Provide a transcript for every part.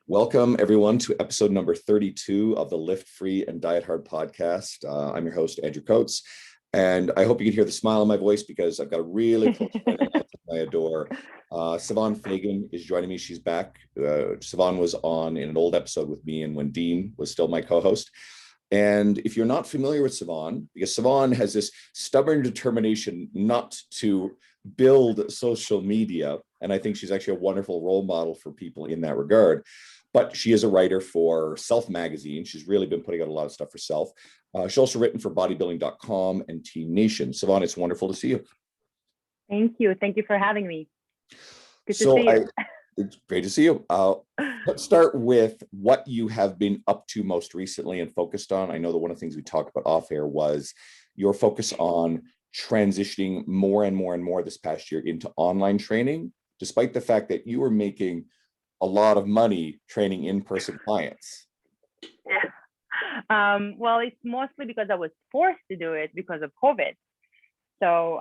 Welcome, everyone, to episode number 32 of the Lift Free and Diet Hard podcast. I'm your host, Andrew Coates, and I hope you can hear the smile on my voice because I've got a really close friend I adore. Sivan Fagan is joining me. She's back. Sivan was on in an old episode with me and when Dean was still my co-host. And if you're not familiar with Sivan, because Sivan has this stubborn determination not to build social media, and I think she's actually a wonderful role model for people in that regard. But she is a writer for Self Magazine. She's really been putting out a lot of stuff for Self. She's also written for bodybuilding.com and Teen Nation. Sivan, it's wonderful to see you. Thank you. Thank you for having me. Good to see you. It's great to see you. Let's start with what you have been up to most recently and focused on. I know that one of the things we talked about off air was your focus on transitioning more and more this past year into online training, despite the fact that you were making a lot of money training in-person clients. Yeah. Well, it's mostly because I was forced to do it because of COVID. So,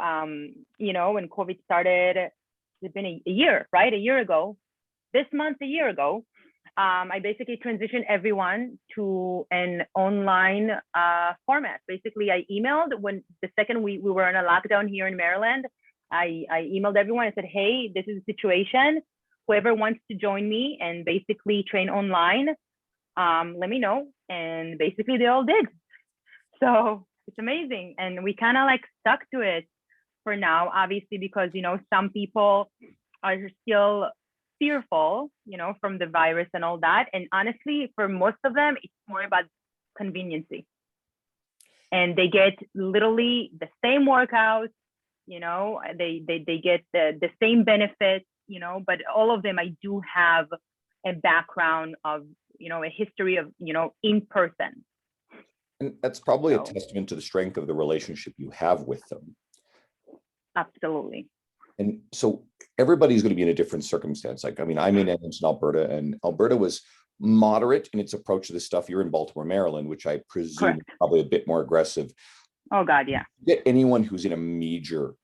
when COVID started, it's been a year, right? A year ago, this month, a year ago, I basically transitioned everyone to an online format. Basically, I emailed when the second we were in a lockdown here in Maryland. I emailed everyone and said, hey, this is the situation. Whoever wants to join me and basically train online, let me know. And basically they all did. So it's amazing. And we kind of stuck to it for now, obviously, because, some people are still fearful, from the virus and all that. And honestly, for most of them, it's more about conveniency. And they get literally the same workouts, they get the same benefits, but all of them, I do have a background of, a history of, in person. And that's probably a testament to the strength of the relationship you have with them. Absolutely. And so everybody's going to be in a different circumstance. I'm in Edmonton, Alberta, and Alberta was moderate in its approach to this stuff. You're in Baltimore, Maryland, which I presume is probably a bit more aggressive. Oh, God, yeah. Get anyone who's in a major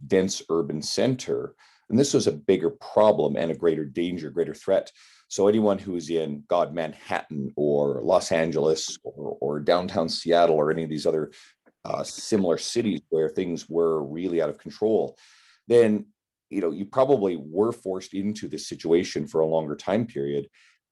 dense urban center, and this was a bigger problem and a greater danger, greater threat. So anyone who's in, Manhattan or Los Angeles or downtown Seattle or any of these other similar cities where things were really out of control, then, you probably were forced into this situation for a longer time period.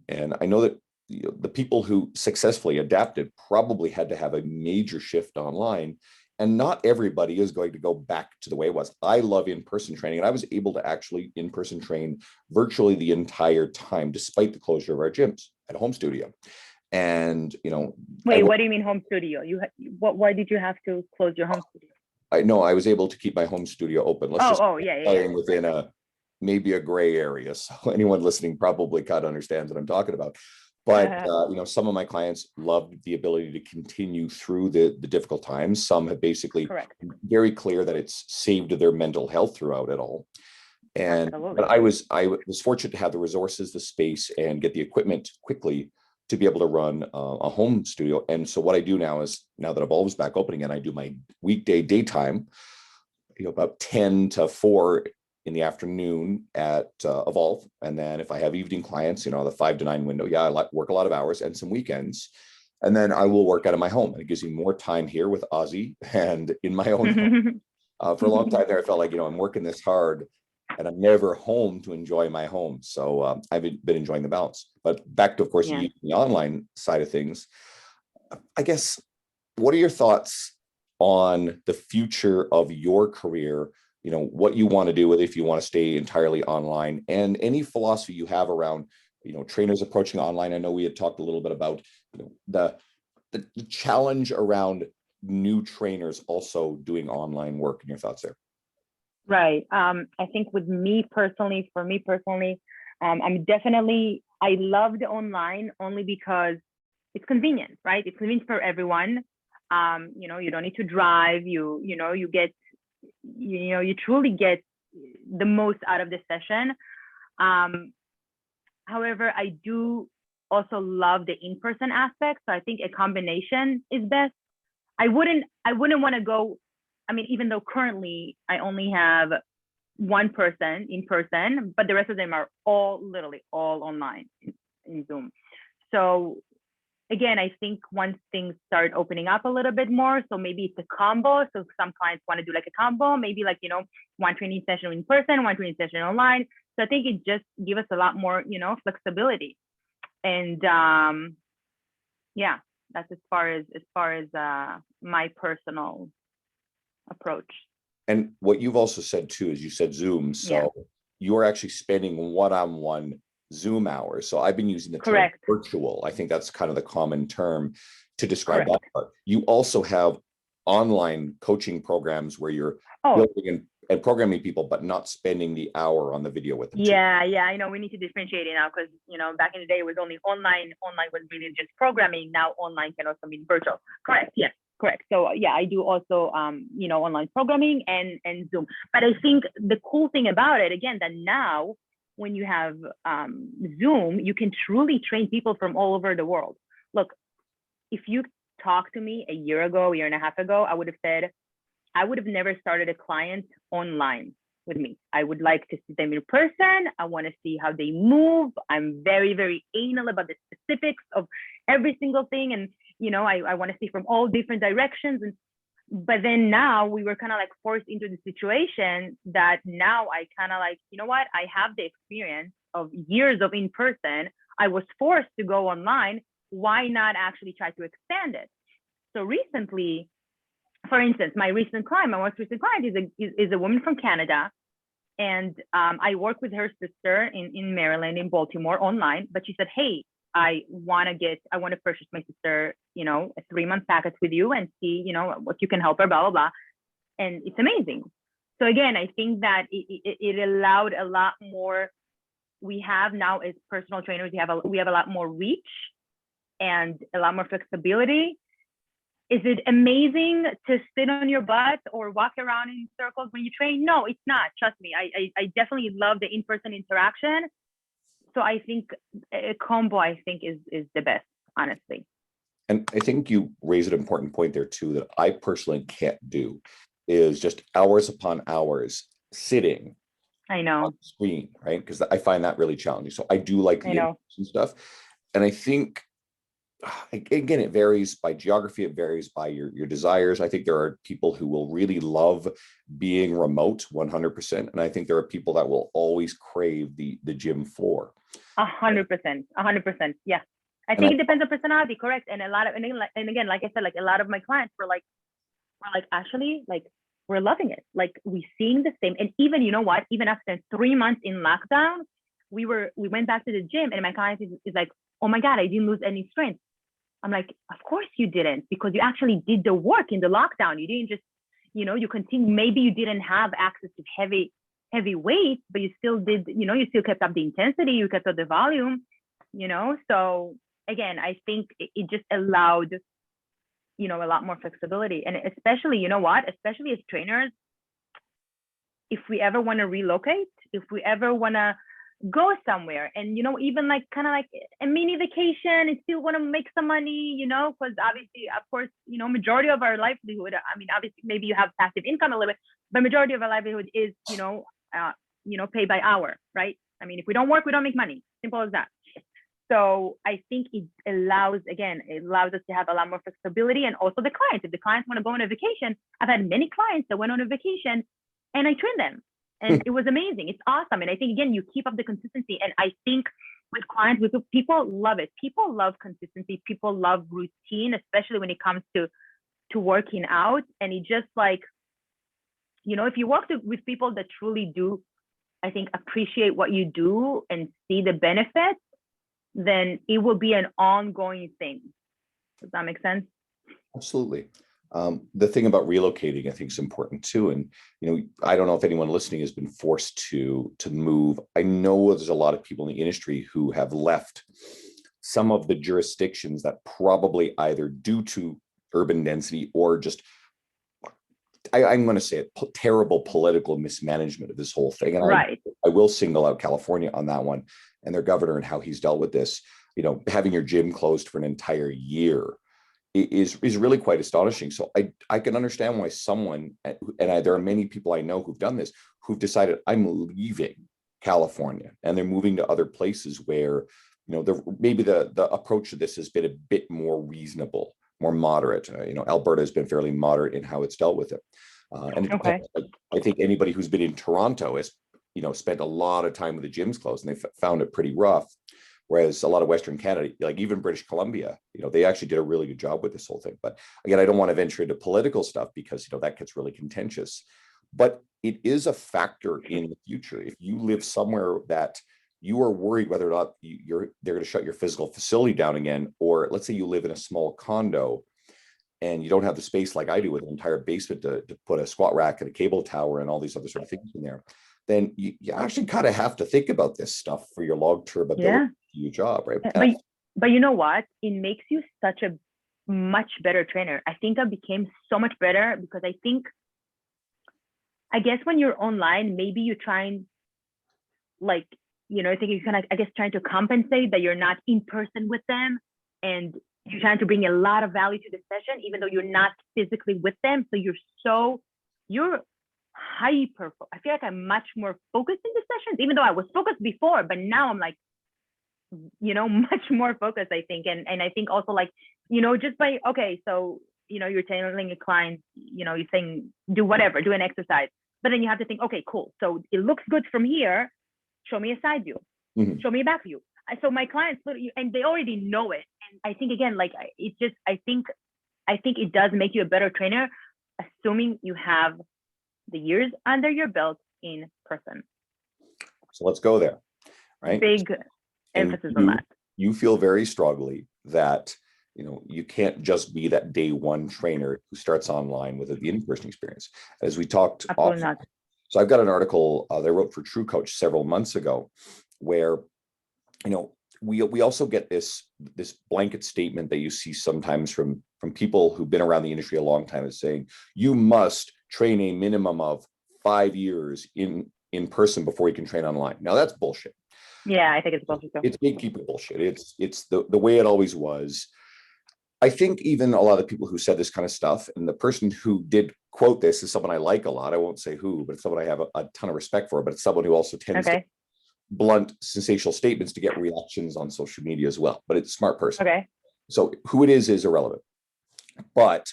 And I know that the people who successfully adapted probably had to have a major shift online. And not everybody is going to go back to the way it was. I love in-person training, and I was able to actually in-person train virtually the entire time, despite the closure of our gyms at a home studio. And, Wait, what do you mean home studio? Why did you have to close your home studio? I was able to keep my home studio open. Yeah. Within maybe a gray area. So anyone listening probably kind of understands what I'm talking about. But, some of my clients loved the ability to continue through the difficult times. Some have basically very clear that it's saved their mental health throughout it all. But I was fortunate to have the resources, the space, and get the equipment quickly to be able to run a home studio. And so what I do now is, now that Evolve is back open again, I do my weekday daytime, about 10 to 4 in the afternoon at Evolve. And then if I have evening clients, the 5 to 9 window, I work a lot of hours and some weekends. And then I will work out of my home. And it gives me more time here with Ozzy and in my own home. For a long time there, I felt like, I'm working this hard and I'm never home to enjoy my home. So I've been enjoying the balance. But back to, of course, the online side of things, I guess, what are your thoughts on the future of your career? What you want to do with it, if you want to stay entirely online, and any philosophy you have around, trainers approaching online. I know we had talked a little bit about, the challenge around new trainers also doing online work, and your thoughts there. Right. I think for me personally, I love the online only because it's convenient, right? It's convenient for everyone. You don't need to drive. You truly get the most out of the session. However, I do also love the in-person aspect. So I think a combination is best. I wouldn't want to go, even though currently I only have one person in person, but the rest of them are all literally all online. in Zoom. So again, I think once things start opening up a little bit more, so maybe it's a combo. So some clients want to do like a combo, maybe like, one training session in person, one training session online. So I think it just gives us a lot more, flexibility. And yeah, that's as far as my personal approach. And what you've also said too is you said Zoom. So you're actually spending one-on-one Zoom hours. So I've been using the term virtual. I think that's kind of the common term to describe that part. You also have online coaching programs where you're building and programming people, but not spending the hour on the video with them. Yeah, I know we need to differentiate it now because, back in the day it was only online. Online was really just programming. Now online can also mean virtual. Correct. Yes. Correct. So yeah, I do also, online programming and Zoom. But I think the cool thing about it, again, that now when you have Zoom, you can truly train people from all over the world. Look, if you talked to me a year and a half ago, I would have said, I would have never started a client online with me. I would like to see them in person. I want to see how they move. I'm very, very anal about the specifics of every single thing. And, I want to see from all different directions. But then now we were kind of like forced into the situation that now I kind of like, I have the experience of years of in person. I was forced to go online. Why not actually try to expand it? So recently, for instance, my most recent client is a woman from Canada. And I work with her sister in Maryland, in Baltimore online. But she said, hey, I want to purchase my sister, a 3-month package with you and see, what you can help her, blah, blah, blah. And it's amazing. So again, I think that it allowed a lot more. We have now as personal trainers, we have a lot more reach and a lot more flexibility. Is it amazing to sit on your butt or walk around in circles when you train? No, it's not. Trust me. I definitely love the in-person interaction. So I think a combo, is the best, honestly. And I think you raise an important point there too, that I personally can't do, is just hours upon hours sitting I know on the screen, right? Because I find that really challenging. So I do like the in-person stuff. And I think, again, it varies by geography. It varies by your desires. I think there are people who will really love being remote 100%. And I think there are people that will always crave the gym floor. 100%. 100%. Yeah. I think it depends on personality. Correct. And and again, like I said, like a lot of my clients were like, actually, like, we're loving it. Like, we're seeing the same. And even, even after 3 months in lockdown, we went back to the gym and my client is like, oh my God, I didn't lose any strength. I'm like, of course you didn't, because you actually did the work in the lockdown. You didn't just, you continue. Maybe you didn't have access to heavy weights, but you still did, you still kept up the intensity, you kept up the volume, So again, I think it just allowed, a lot more flexibility. And especially, especially as trainers, if we ever want to relocate, if we ever want to go somewhere and, even like kind of like a mini vacation and still want to make some money, because obviously, of course, majority of our livelihood, obviously maybe you have passive income a little bit, but majority of our livelihood is, pay by hour, right? If we don't work, we don't make money. Simple as that. So I think it allows us to have a lot more flexibility, and also the clients. If the clients want to go on a vacation, I've had many clients that went on a vacation and I trained them. And it was amazing. It's awesome. And I think, again, you keep up the consistency. And I think with clients, people love it. People love consistency. People love routine, especially when it comes to working out. And it just like, if you work with people that truly do, I think, appreciate what you do and see the benefits, then it will be an ongoing thing. Does that make sense? Absolutely. The thing about relocating, I think, is important too. And, I don't know if anyone listening has been forced to move. I know there's a lot of people in the industry who have left some of the jurisdictions that probably either due to urban density or just, I'm going to say it, terrible political mismanagement of this whole thing. And right. I will single out California on that one, and their governor and how he's dealt with this. Having your gym closed for an entire year is really quite astonishing. So I can understand why someone, there are many people I know who've done this, who've decided, I'm leaving California, and they're moving to other places where, maybe the approach to this has been a bit more reasonable, more moderate. Alberta has been fairly moderate in how it's dealt with it. And it Okay. depends. I think anybody who's been in Toronto has, spent a lot of time with the gyms closed, and they found it pretty rough. Whereas a lot of Western Canada, like even British Columbia, they actually did a really good job with this whole thing. But again, I don't want to venture into political stuff because, that gets really contentious. But it is a factor in the future. If you live somewhere that you are worried whether or not they're going to shut your physical facility down again, or let's say you live in a small condo and you don't have the space like I do with an entire basement to put a squat rack and a cable tower and all these other sort of things in there, then you actually kind of have to think about this stuff for your long-term ability to do your job, right? But you know what? It makes you such a much better trainer. I think I became so much better because I guess when you're online, maybe you try and I think you're kind of, I guess, trying to compensate that you're not in person with them, and you're trying to bring a lot of value to the session, even though you're not physically with them. So you're hyper. I feel like I'm much more focused in the sessions, even though I was focused before, but now I'm like, much more focused, I think. And I think also just by, okay, so, you're telling a client, you're saying, do whatever, do an exercise, but then you have to think, okay, cool. So it looks good from here. Show me a side view, show me a back view. So my clients, and they already know it. And I think, again, it's just, I think it does make you a better trainer, assuming you have the years under your belt in person. So let's go there, right? Big emphasis on that. You feel very strongly that, you can't just be that day one trainer who starts online with the in-person experience. As we talked Absolutely not. So I've got an article they wrote for True Coach several months ago where, we also get this blanket statement that you see sometimes from people who've been around the industry a long time, is saying you must train a minimum of 5 years in person before you can train online. Now that's bullshit. Yeah, I think it's bullshit. It's gatekeeper bullshit. It's the way it always was. I think even a lot of people who said this kind of stuff, and the person who did quote this is someone I like a lot. I won't say who, but it's someone I have a ton of respect for, but it's someone who also tends to blunt, sensational statements to get reactions on social media as well. But it's a smart person. Okay. So who it is irrelevant. But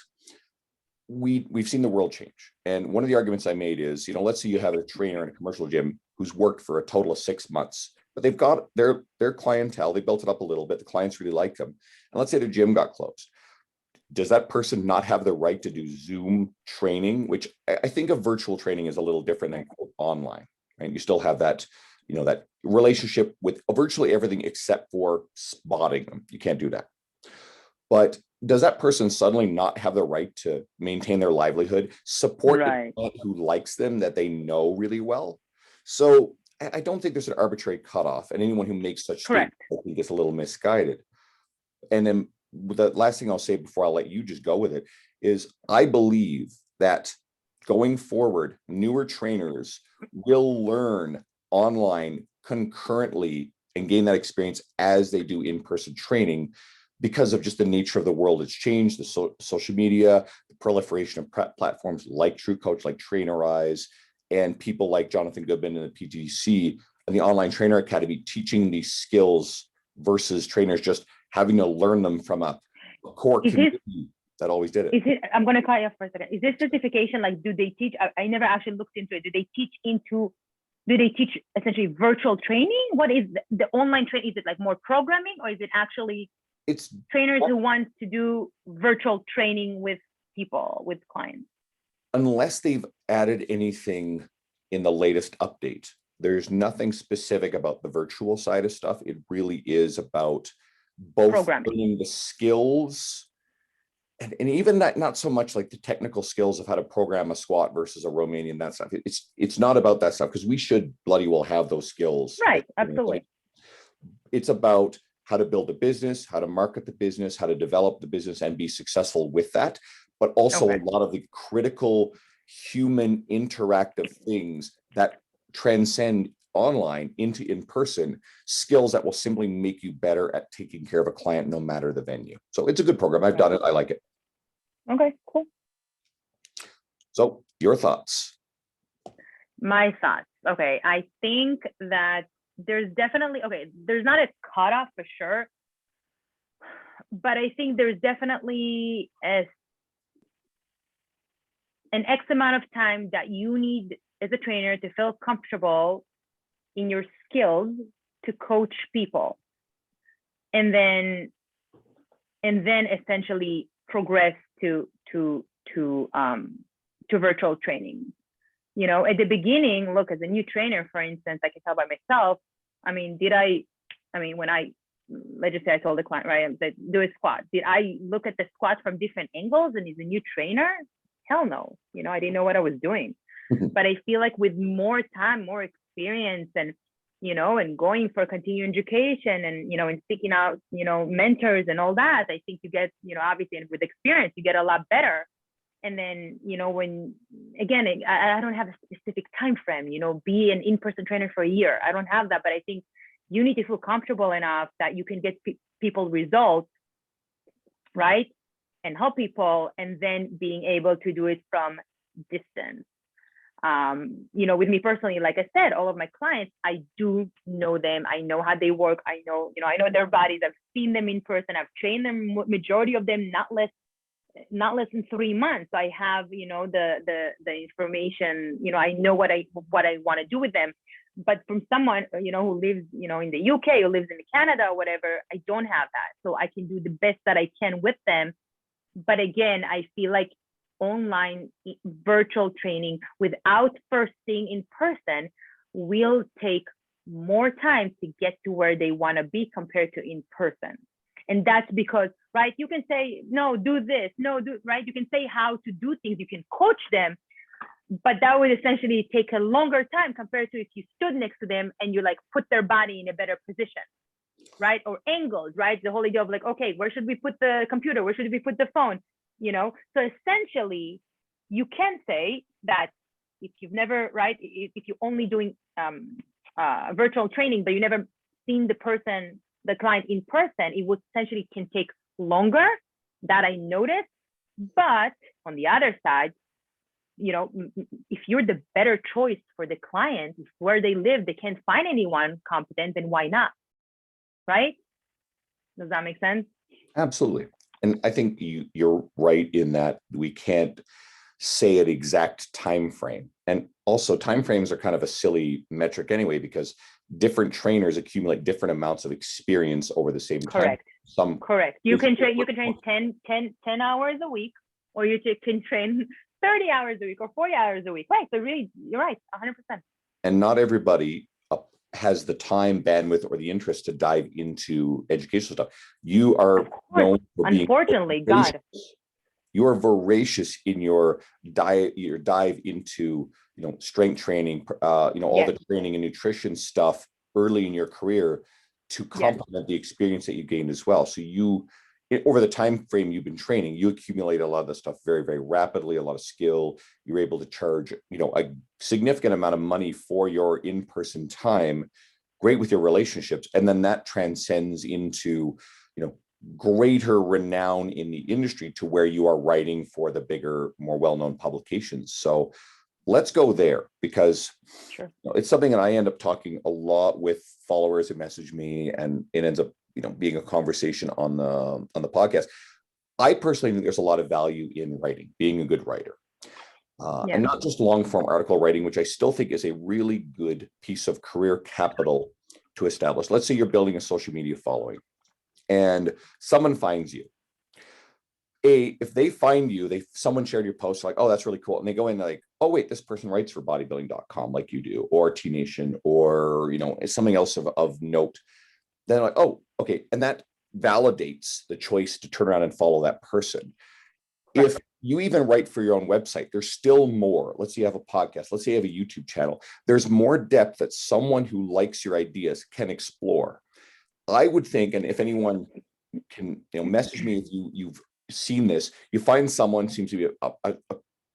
we've seen the world change. And one of the arguments I made is, let's say you have a trainer in a commercial gym who's worked for a total of 6 months, but they've got their clientele, they built it up a little bit, the clients really like them. And let's say their gym got closed. Does that person not have the right to do Zoom training, which I think of virtual training is a little different than online, right? You still have that, that relationship with virtually everything except for spotting them. You can't do that. But does that person suddenly not have the right to maintain their livelihood, support the client who likes them that they know really well? So I don't think there's an arbitrary cutoff, and anyone who makes such statements, I think, is a little misguided. And then the last thing I'll say before I'll let you just go with it is I believe that going forward, newer trainers will learn online concurrently and gain that experience as they do in-person training, because of just the nature of the world. It's changed, the social media, the proliferation of platforms like True Coach, like Trainerize, and people like Jonathan Goodman and the PTC and the Online Trainer Academy teaching these skills versus trainers just having to learn them from a core community that always did it. I'm going to cut you off for a second. Is this certification, do they teach? I never actually looked into it. Do they teach essentially virtual training? What is the online training? Is it more programming, or is it actually it's trainers who want to do virtual training with people, with clients? Unless they've added anything in the latest update, there's nothing specific about the virtual side of stuff. It really is about both learning the skills and even that, not so much like the technical skills of how to program a squat versus a Romanian, that stuff. It's not about that stuff, because we should bloody well have those skills. Right, absolutely. It's about how to build a business, how to market the business, how to develop the business and be successful with that, but also a lot of the critical human interactive things that transcend online into in-person skills that will simply make you better at taking care of a client no matter the venue. So it's a good program. I've done it. I like it. Okay, cool. So your thoughts? My thoughts. Okay, I think that there's definitely, okay, there's not a cutoff for sure, but I think there's definitely an X amount of time that you need as a trainer to feel comfortable in your skills to coach people, and then essentially progress to virtual training. You know, at the beginning, look, as a new trainer, for instance, I can tell by myself. I mean, when let's just say I told the client, right, that do a squat. Did I look at the squat from different angles and as a new trainer? Hell no. You know, I didn't know what I was doing. But I feel like with more time, more experience, and, you know, and going for continuing education and, you know, and seeking out, you know, mentors and all that, I think you get, you know, obviously, and with experience, you get a lot better. And then, you know, when, again, I don't have a specific time frame, you know, be an in-person trainer for a year. I don't have that, but I think you need to feel comfortable enough that you can get people results, right? And help people, and then being able to do it from distance. You know, with me personally, like I said, all of my clients, I do know them. I know how they work. I know, you know, I know their bodies. I've seen them in person. I've trained them, majority of them, not less than 3 months. I have, you know, the information, you know, I know what I want to do with them. But from someone, you know, who lives, you know, in the UK, who lives in Canada or whatever, I don't have that. So I can do the best that I can with them. But again, I feel like online virtual training without first seeing in person will take more time to get to where they want to be compared to in person. And that's because, right, you can say, no, do this, no, do, right? You can say how to do things, you can coach them, but that would essentially take a longer time compared to if you stood next to them and you like put their body in a better position, right? Or angles, right? The whole idea of like, okay, where should we put the computer? Where should we put the phone? You know, so essentially you can say that if you've never, right, if you're only doing virtual training, but you never seen the client in person, it would essentially can take longer. That I noticed. But on the other side, you know, if you're the better choice for the client, if where they live, they can't find anyone competent, then why not? Right? Does that make sense? Absolutely. And I think you're right in that we can't say an exact time frame. And also time frames are kind of a silly metric anyway, because different trainers accumulate different amounts of experience over the same time. Correct. You can train 10 hours a week, or you can train 30 hours a week or 40 hours a week. Right. So really, you're right, 100%. And not everybody has the time, bandwidth, or the interest to dive into educational stuff. You are known for being, unfortunately, God, you are voracious in your dive into, you know, strength training, you know, all the training and nutrition stuff early in your career to complement the experience that you gained as well. So over the time frame you've been training, you accumulate a lot of the stuff very, very rapidly, a lot of skill. You're able to charge, you know, a significant amount of money for your in-person time, great with your relationships. And then that transcends into, you know, greater renown in the industry to where you are writing for the bigger, more well-known publications. So let's go there, because it's something that I end up talking a lot with followers who message me, and it ends up, you know, being a conversation on the podcast. I personally think there's a lot of value in writing, being a good writer, and not just long form article writing, which I still think is a really good piece of career capital to establish. Let's say you're building a social media following and someone finds you. If they find you, someone shared your post, like, oh, that's really cool. And they go in like, oh, wait, this person writes for bodybuilding.com like you do, or T Nation, or, you know, something else of note. Then like, oh, okay. And that validates the choice to turn around and follow that person. If you even write for your own website, there's still more. Let's say you have a podcast. Let's say you have a YouTube channel. There's more depth that someone who likes your ideas can explore. I would think, and if anyone can, you know, message me if you've seen this, you find someone seems to be a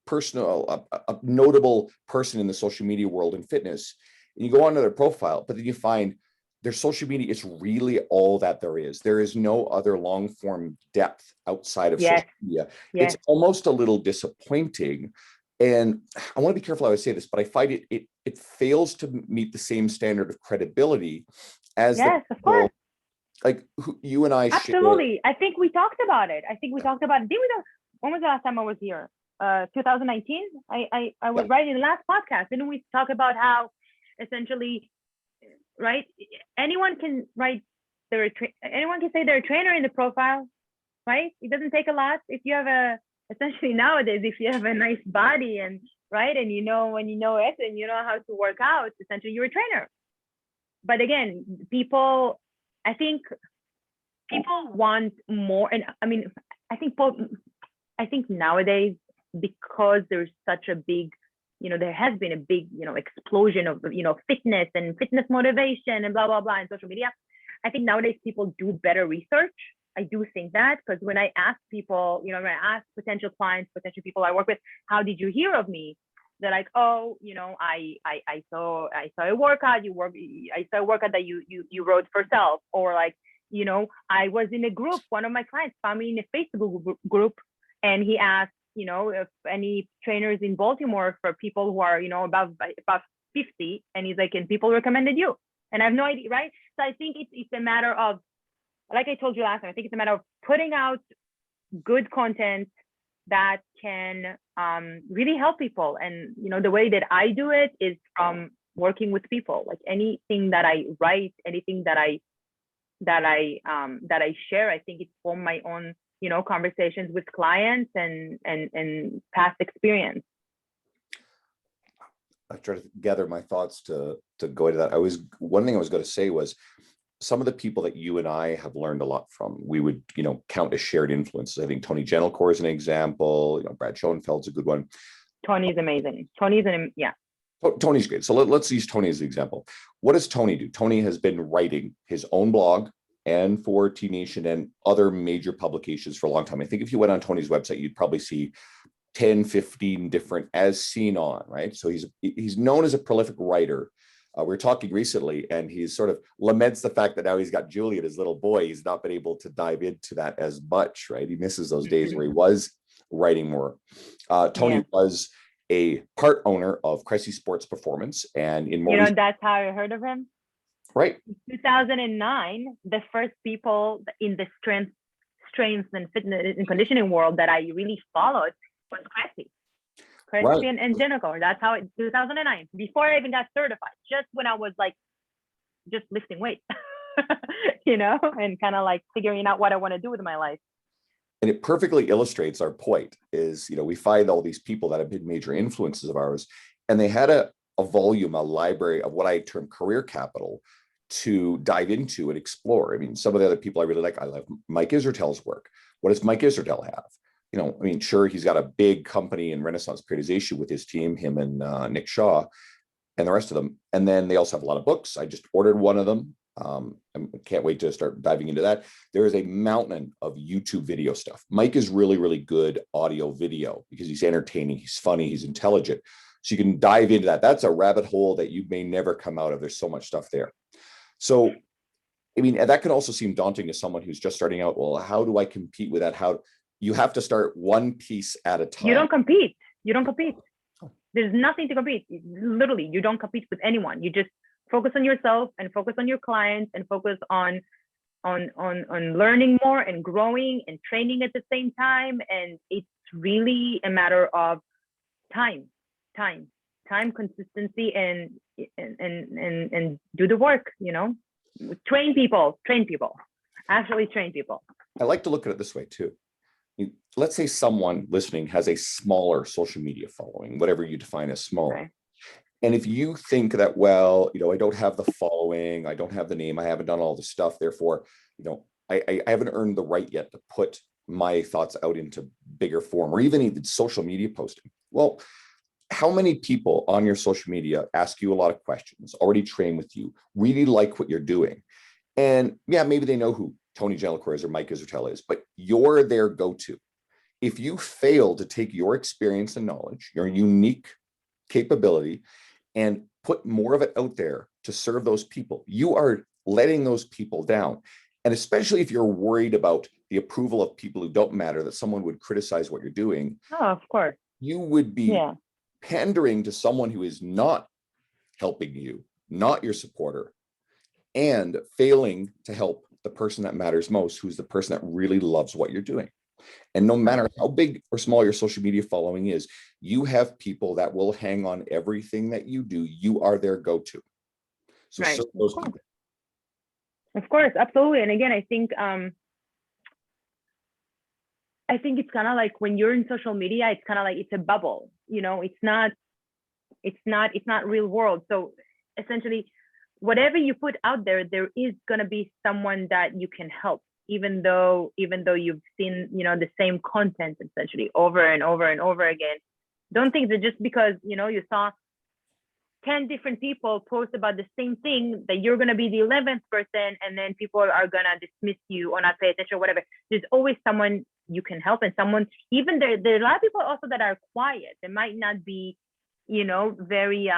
personal, a notable person in the social media world and fitness, and you go onto their profile, but then you find their social media is really all that there is. There is no other long form depth outside of social media. It's almost a little disappointing. And I want to be careful how I say this, but I find it fails to meet the same standard of credibility as the Yes, of people course. like who you and I share. Absolutely. I think we talked about it. I think we talked about it. When was the last time I was here? 2019. I was Yeah. right in the last podcast. Didn't we talk about how essentially, right? Anyone can write anyone can say they're a trainer in the profile, right? It doesn't take a lot. If you have essentially nowadays, if you have a nice body and right, and when you know it and you know how to work out, essentially you're a trainer. But again, I think people want more, and I mean, I think nowadays, because there's such a big, there has been a big, explosion of, fitness and fitness motivation and blah blah blah in social media. I think nowadays people do better research. I do think that, because when I ask people, when I ask potential clients, potential people I work with, how did you hear of me? They're like, oh, I saw a workout I saw a workout that you wrote for self, or like, I was in a group. One of my clients found me in a Facebook group, and he asked, if any trainers in Baltimore for people who are, above 50, and he's like, and people recommended you, and I have no idea, right? So I think it's a matter of, like I told you last time, I think it's a matter of putting out good content that can really help people. And the way that I do it is from working with people. Like anything that I write, anything that I share, I think it's from my own conversations with clients and past experience. I try to gather my thoughts to go into that. One thing I was going to say was, some of the people that you and I have learned a lot from, we would, count as shared influences. I think Tony Gentilcore is an example. Brad Schoenfeld's a good one. Tony's amazing. Yeah. Tony's great. So let's use Tony as an example. What does Tony do? Tony has been writing his own blog and for T Nation and other major publications for a long time. I think if you went on Tony's website, you'd probably see 10, 15 different as seen on, right? So he's known as a prolific writer. We were talking recently, and he sort of laments the fact that now he's got Juliet, his little boy. He's not been able to dive into that as much, right? He misses those days where he was writing more. Tony was a part owner of Cressy Sports Performance, and in more that's how I heard of him. Right. In 2009, the first people in the strength and fitness and conditioning world that I really followed was Cressy. Right. And Gentilcore. That's how 2009, before I even got certified, just when I was like just lifting weights, and kind of like figuring out what I want to do with my life. And it perfectly illustrates our point is, we find all these people that have been major influences of ours, and they had a volume, a library of what I term career capital to dive into and explore. I mean, some of the other people I really like, I love Mike Israel's work. What does Mike Israel have? Sure, he's got a big company in Renaissance Periodization with his team, him and Nick Shaw and the rest of them. And then they also have a lot of books. I just ordered one of them. I can't wait to start diving into that. There is a mountain of YouTube video stuff. Mike is really, really good audio video because he's entertaining, he's funny, he's intelligent. So you can dive into that. That's a rabbit hole that you may never come out of. There's so much stuff there. So, that can also seem daunting to someone who's just starting out. Well, how do I compete with that? You have to start one piece at a time. You don't compete. There's nothing to compete. Literally, you don't compete with anyone. You just focus on yourself and focus on your clients and focus on learning more and growing and training at the same time. And it's really a matter of time, consistency, and do the work. Train people. Actually, train people. I like to look at it this way too. Let's say someone listening has a smaller social media following, whatever you define as small. Okay. And if you think that, well, I don't have the following, I don't have the name, I haven't done all the stuff, therefore, I haven't earned the right yet to put my thoughts out into bigger form, or even social media posting. Well, how many people on your social media ask you a lot of questions, already train with you, really like what you're doing? And maybe they know who Tony Gentilcore is or Mike Israel is, but you're their go-to. If you fail to take your experience and knowledge, your unique capability, and put more of it out there to serve those people, you are letting those people down. And especially if you're worried about the approval of people who don't matter, that someone would criticize what you're doing. Oh, of course. You would be pandering to someone who is not helping you, not your supporter, and failing to help the person that matters most, who's the person that really loves what you're doing. And no matter how big or small your social media following is, you have people that will hang on everything that you do. You are their go-to. So Right. serve those people. Of course, absolutely. And again, I think it's kind of like when you're in social media, it's kind of like it's a bubble. You know, it's not real world. So essentially, whatever you put out there, there is gonna be someone that you can help, even though you've seen, you know, the same content essentially over and over and over again. Don't think that just because, you know, you saw 10 different people post about the same thing that you're going to be the 11th person, and then people are going to dismiss you or not pay attention or whatever. There's always someone you can help, and someone, even there are a lot of people also that are quiet. They might not be, you know, very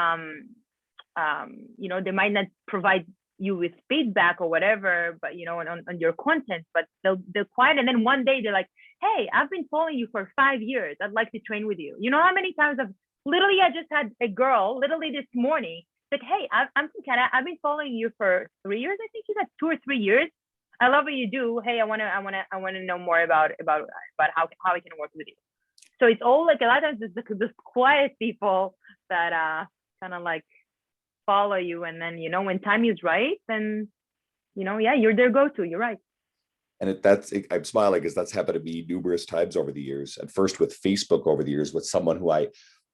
you know, they might not provide you with feedback or whatever, but you know, on your content, but they're quiet, and then one day they're like, hey, I've been following you for 5 years, I'd like to train with you. You know how many times literally, I just had a girl literally this morning like, hey, I'm from Canada. I've been following you for 3 years. I think you said 2 or 3 years. I love what you do. Hey, I wanna know more about how I can work with you. So it's all like a lot of times this quiet people that kind of like follow you, and then you know when time is right, then you know, yeah, you're their go-to. You're right. And I'm smiling because that's happened to me numerous times over the years. At first with Facebook, over the years with someone who I,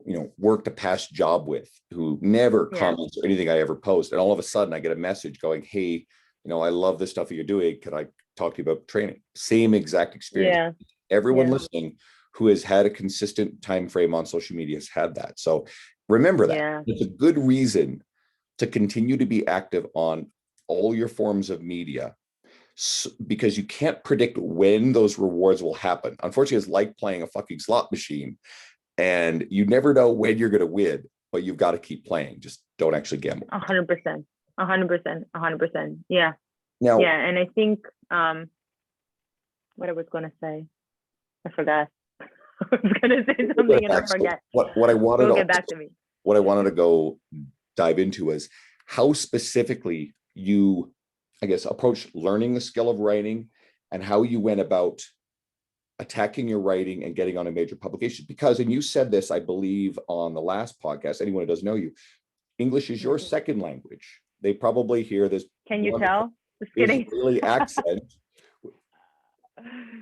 you know, worked a past job with, who never comments or anything I ever post. And all of a sudden I get a message going, hey, you know, I love this stuff that you're doing. Can I talk to you about training? Same exact experience. Everyone listening who has had a consistent time frame on social media has had that. So remember that. It's a good reason to continue to be active on all your forms of media, because you can't predict when those rewards will happen. Unfortunately, it's like playing a fucking slot machine, and you never know when you're going to win, but you've got to keep playing. Just don't actually gamble. 100%. 100%. Yeah. Now, yeah. And I think what I was going to say, I forgot. I was going to say something and I forget. What I wanted to get back to me. What I wanted to go dive into is how specifically you, I guess, approach learning the skill of writing, and how you went about attacking your writing and getting on a major publication. Because, and you said this, I believe, on the last podcast, anyone who doesn't know you, English is your second language. They probably hear this. Can you tell? Just kidding. Israeli accent,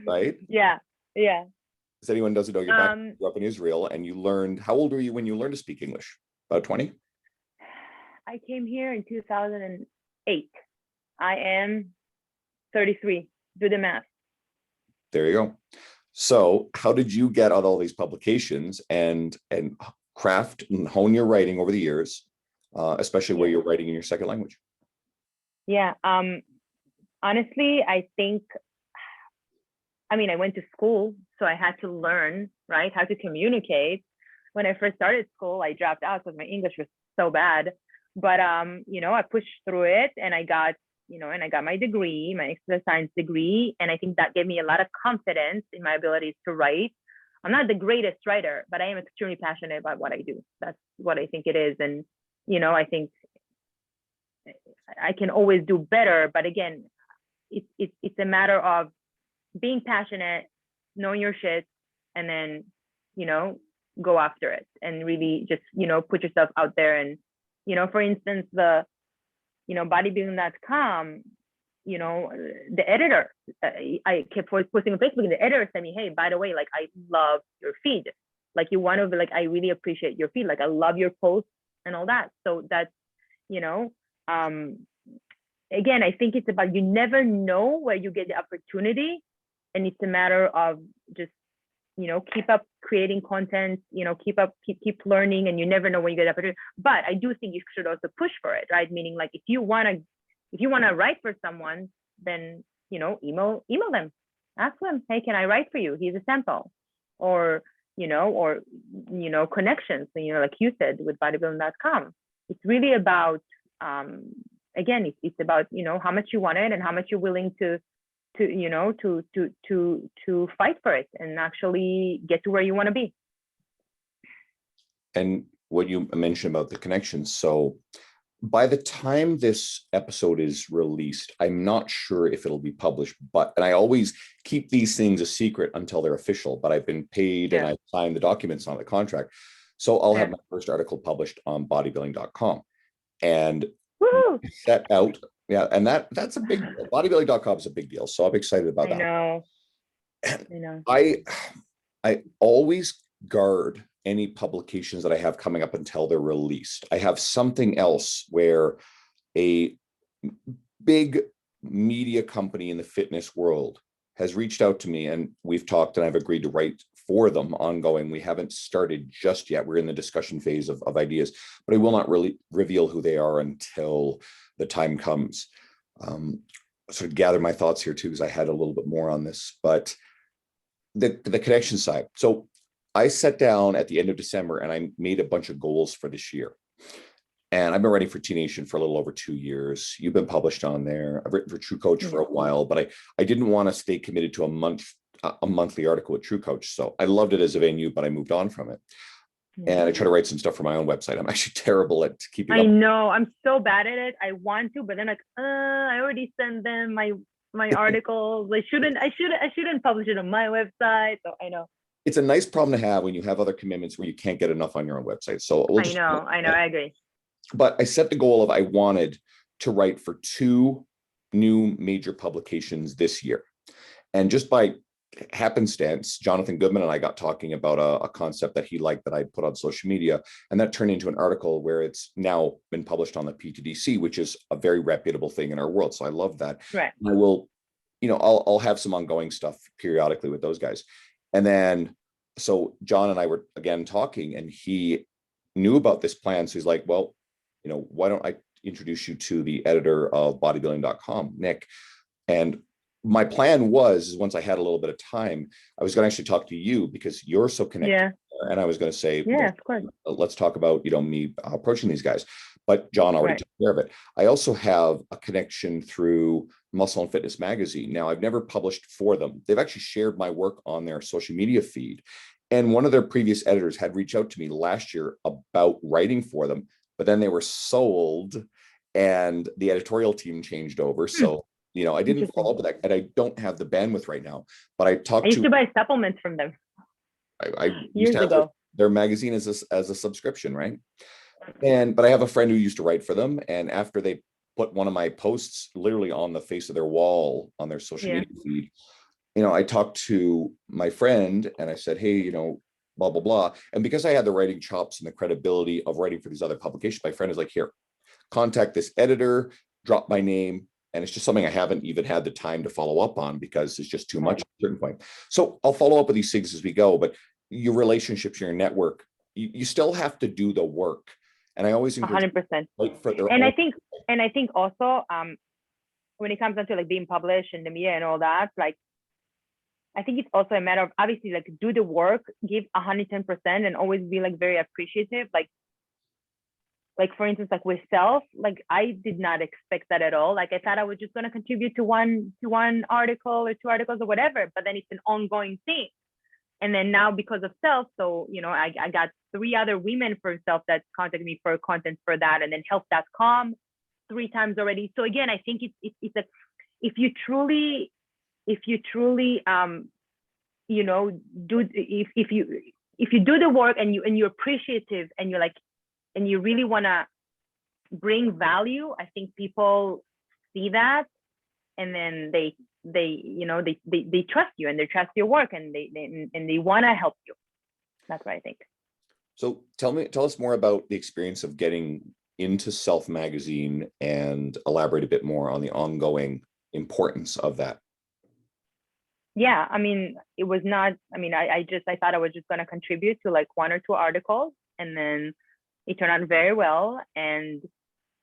right? Yeah. As anyone doesn't know, you grew up in Israel, and you learned, how old were you when you learned to speak English? About 20? I came here in 2008. I am 33. Do the math. There you go. So how did you get on all these publications and craft and hone your writing over the years, especially where you're writing in your second language? Yeah. Honestly, I think, I mean, I went to school, so I had to learn, right, how to communicate. When I first started school, I dropped out because my English was so bad. But, you know, I pushed through it, and I got my degree, my exercise science degree. And I think that gave me a lot of confidence in my abilities to write. I'm not the greatest writer, but I am extremely passionate about what I do. That's what I think it is. And, you know, I think I can always do better. But again, it's a matter of being passionate, knowing your shit, and then, you know, go after it and really just, you know, put yourself out there. And, you know, for instance, bodybuilding.com, you know, the editor, I kept posting on Facebook, and the editor said me, hey, by the way, like, I love your feed. Like, you want to, like, I really appreciate your feed. Like, I love your posts and all that. So that's, you know, again, I think it's about, you never know where you get the opportunity, and it's a matter of just, you know, keep up creating content, you know, keep learning, and you never know when you get the opportunity. But I do think you should also push for it, right? Meaning, like, if you want to write for someone, then, you know, email them, ask them, hey, can I write for you? Here's a sample. Or connections. So, you know, like you said with bodybuilding.com, it's really about, again, it's about, you know, how much you want it and how much you're willing to fight for it and actually get to where you want to be. And what you mentioned about the connections. So by the time this episode is released, I'm not sure if it'll be published, and I always keep these things a secret until they're official, but I've been paid and I signed the documents on the contract. So I'll have my first article published on bodybuilding.com. And set out, and that's a big deal. Bodybuilding.com is a big deal. So I'm excited about that. I know. I always guard any publications that I have coming up until they're released. I have something else where a big media company in the fitness world has reached out to me, and we've talked, and I've agreed to write for them ongoing. We haven't started just yet. We're in the discussion phase of ideas, but I will not really reveal who they are until the time comes. Sort of gather my thoughts here too, because I had a little bit more on this, but the connection side. So I sat down at the end of December and I made a bunch of goals for this year. And I've been writing for T Nation for a little over 2 years. You've been published on there. I've written for True Coach for a while, but I didn't want to stay committed to a monthly article at True Coach. So I loved it as a venue, but I moved on from it. And I try to write some stuff for my own website. I'm actually terrible at keeping up. I know, I'm so bad at it. I want to, but then like, I already sent them my articles. I shouldn't publish it on my website. So I know. It's a nice problem to have when you have other commitments where you can't get enough on your own website. So I know, I agree. But I set the goal of I wanted to write for 2 new major publications this year. And just by happenstance, Jonathan Goodman and I got talking about a concept that he liked that I put on social media, and that turned into an article where it's now been published on the PTDC, which is a very reputable thing in our world. So I love that. Right. I will, I'll have some ongoing stuff periodically with those guys. And then, so John and I were again talking, and he knew about this plan. So he's like, well, why don't I introduce you to the editor of bodybuilding.com, Nick? And my plan was, once I had a little bit of time, I was going to actually talk to you because you're so connected. Yeah. And I was going to say, of course, let's talk about, me approaching these guys. But John already took care of it. I also have a connection through Muscle and Fitness Magazine. Now, I've never published for them. They've actually shared my work on their social media feed. And one of their previous editors had reached out to me last year about writing for them, but then they were sold and the editorial team changed over. So, I didn't follow up with that, and I don't have the bandwidth right now, but I used to buy supplements from them. I used to have their magazine as a subscription, right? But I have a friend who used to write for them, and after they put one of my posts literally on the face of their wall on their social media feed, I talked to my friend and I said, hey, blah, blah, blah. And because I had the writing chops and the credibility of writing for these other publications, my friend is like, here, contact this editor, drop my name. And it's just something I haven't even had the time to follow up on because it's just too much at a certain point. So I'll follow up with these things as we go, but your relationships, your network, you still have to do the work. And I always encourage 100%. And I think also when it comes down to like being published in the media and all that, like I think it's also a matter of obviously like do the work, give 110%, and always be like very appreciative. Like for instance, like with self, like I did not expect that at all. Like I thought I was just going to contribute to one article or 2 articles or whatever, but then it's an ongoing thing. And then now because of self, so, I got 3 other women for self that contacted me for content for that. And then health.com 3 times already. So again, I think it's a, if you truly, if you do the work and you're appreciative and you're like, and you really want to bring value, I think people see that, and then they trust you and they trust your work, and they want to help you. That's what I think. So tell us more about the experience of getting into Self Magazine and elaborate a bit more on the ongoing importance of that. Yeah, I mean, it was not, I mean, I thought I was just going to contribute to like 1 or 2 articles, and then it turned out very well. And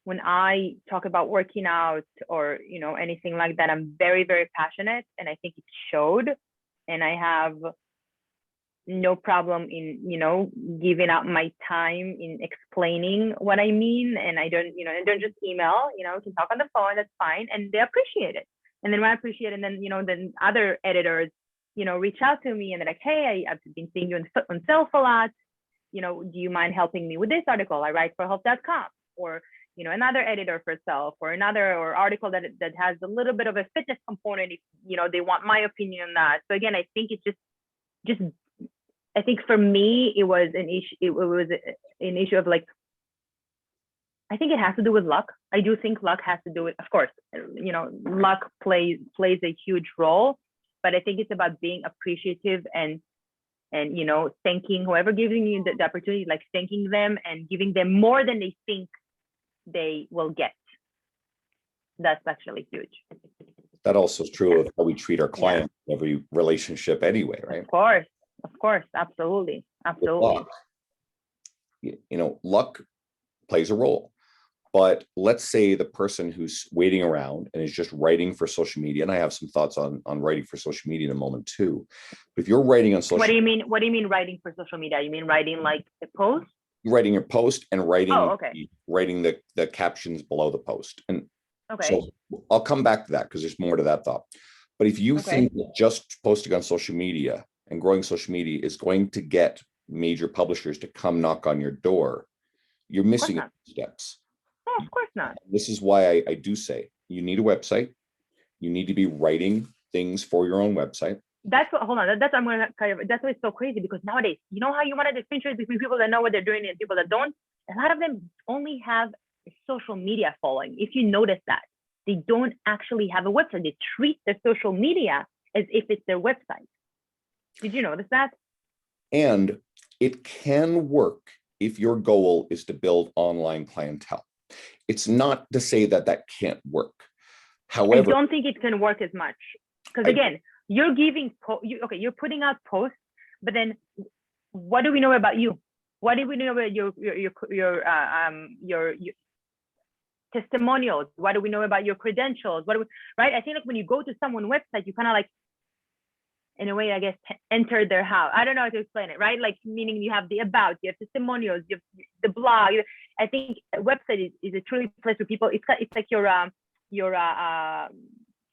when I talk about working out or, anything like that, I'm very, very passionate, and I think it showed. And I have no problem in, giving up my time in explaining what I mean. And I don't just email, we can talk on the phone, that's fine. And they appreciate it. And then when I appreciate it, and then, then other editors, reach out to me and they're like, hey, I've been seeing you on Self a lot. do you mind helping me with this article? I write for help.com, or another editor for self, or another or article that has a little bit of a fitness component if they want my opinion on that. So again, I think it's just I think for me it was an issue of like, I think it has to do with luck. I do think luck has to do with, of course, luck plays a huge role, but I think it's about being appreciative and thanking whoever giving you the opportunity, like thanking them and giving them more than they think they will get. That's actually huge. That also is true of how we treat our clients in every relationship anyway, right? Of course, absolutely. Luck, luck plays a role. But let's say the person who's waiting around and is just writing for social media, and I have some thoughts on writing for social media in a moment too. But if you're writing on social, what do you mean writing for social media? You mean writing like a post? Writing your post and writing the captions below the post. And so I'll come back to that because there's more to that thought. But if you think that just posting on social media and growing social media is going to get major publishers to come knock on your door, you're missing steps. No, of course not. This is why I do say you need a website. You need to be writing things for your own website. That's what, hold on. That's why it's so crazy, because nowadays, you know how you want to differentiate between people that know what they're doing and people that don't? A lot of them only have a social media following. If you notice that, they don't actually have a website. They treat their social media as if it's their website. Did you notice that? And it can work if your goal is to build online clientele. It's not to say that can't work. However, I don't think it can work as much, because again, you're giving you're putting out posts, but then what do we know about you? What do we know about your testimonials? What do we know about your credentials? Right? I think like when you go to someone's website, you kind of like, in a way, I guess, enter their house. I don't know how to explain it, right? Like, meaning you have the about, you have testimonials, you have the blog. I think a website is a truly place where people, it's like your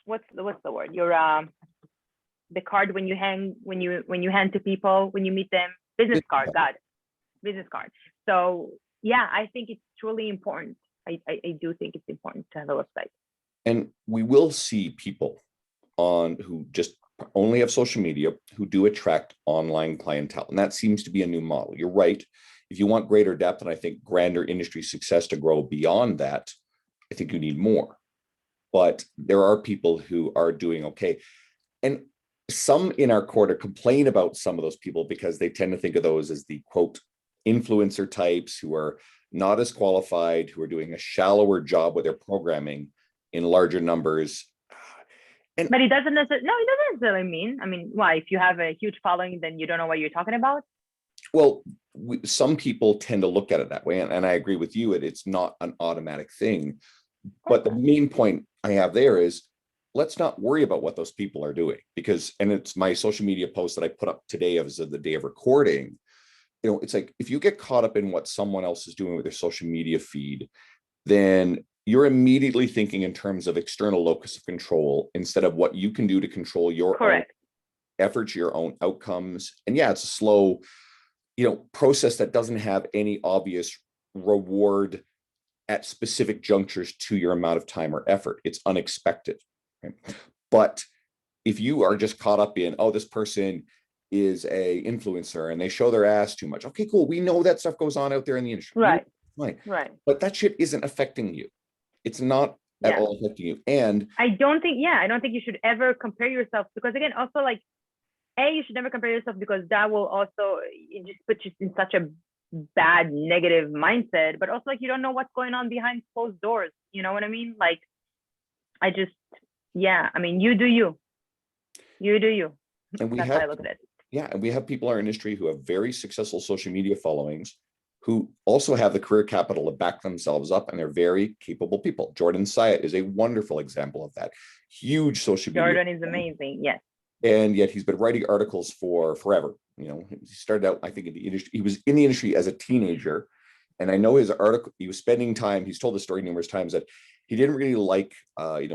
what's the word? The card when you hand to people, when you meet them, business card, business card. So yeah, I think it's truly important. I do think it's important to have a website. And we will see people who just only have social media who do attract online clientele. And that seems to be a new model. You're right. If you want greater depth, and I think grander industry success to grow beyond that, I think you need more. But there are people who are doing okay. And some in our quarter complain about some of those people because they tend to think of those as the quote influencer types who are not as qualified, who are doing a shallower job with their programming in larger numbers. But it doesn't necessarily mean, why? If you have a huge following, then you don't know what you're talking about? Well, some people tend to look at it that way. And I agree with you. It's not an automatic thing. But the main point I have there is, let's not worry about what those people are doing, and it's my social media post that I put up today as of the day of recording. It's like, if you get caught up in what someone else is doing with their social media feed, then you're immediately thinking in terms of external locus of control instead of what you can do to control your own efforts, your own outcomes. And yeah, it's a slow, process that doesn't have any obvious reward at specific junctures to your amount of time or effort. It's unexpected. Right? But if you are just caught up in, this person is a influencer and they show their ass too much. Okay, cool. We know that stuff goes on out there in the industry. Right. But that shit isn't affecting you. It's not at all affecting you. And I don't think you should ever compare yourself, because again, also like, you should never compare yourself, because that will also just put you in such a bad negative mindset. But also, like, you don't know what's going on behind closed doors. You know what I mean? Like, you do you. And that's how I look at it. Yeah, and we have people in our industry who have very successful social media followings, who also have the career capital to back themselves up, and they're very capable people. Jordan Syatt is a wonderful example of that. Huge social media. Jordan is amazing, yes. And yet he's been writing articles for forever. He started out, I think, in the industry. He was in the industry as a teenager. And I know his article, he was spending time, he's told the story numerous times, that he didn't really like,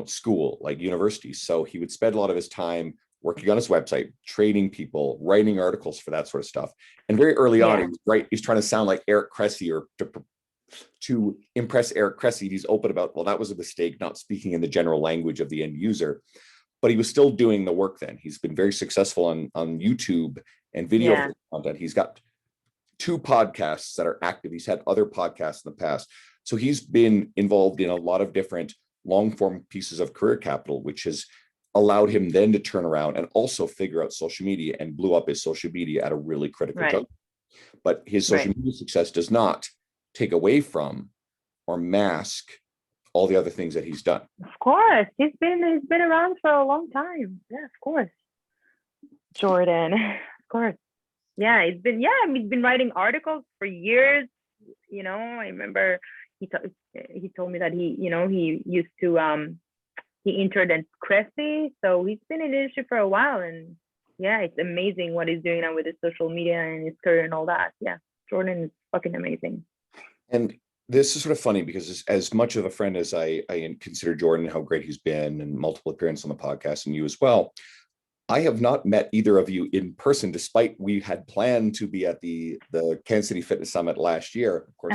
school, like university. So he would spend a lot of his time working on his website, training people, writing articles for that sort of stuff. And very early on, he's trying to sound like Eric Cressey, or to impress Eric Cressey. He's open about, well, that was a mistake, not speaking in the general language of the end user. But he was still doing the work then. He's been very successful on YouTube and video content. He's got 2 podcasts that are active. He's had other podcasts in the past. So he's been involved in a lot of different long form pieces of career capital, which has allowed him then to turn around and also figure out social media, and blew up his social media at a really critical juncture. But his social media success does not take away from or mask all the other things that he's done. Of course, he's been around for a long time. Yeah, of course, Jordan. Of course, yeah, he's been writing articles for years. You know, I remember he told me that he used to he entered at Cressy, so he's been in the industry for a while, and yeah, it's amazing what he's doing now with his social media and his career and all that. Yeah, Jordan is fucking amazing. And this is sort of funny because as much of a friend as I consider Jordan, how great he's been, and multiple appearances on the podcast, and you as well, I have not met either of you in person, despite we had planned to be at the Kansas City Fitness Summit last year. Of course,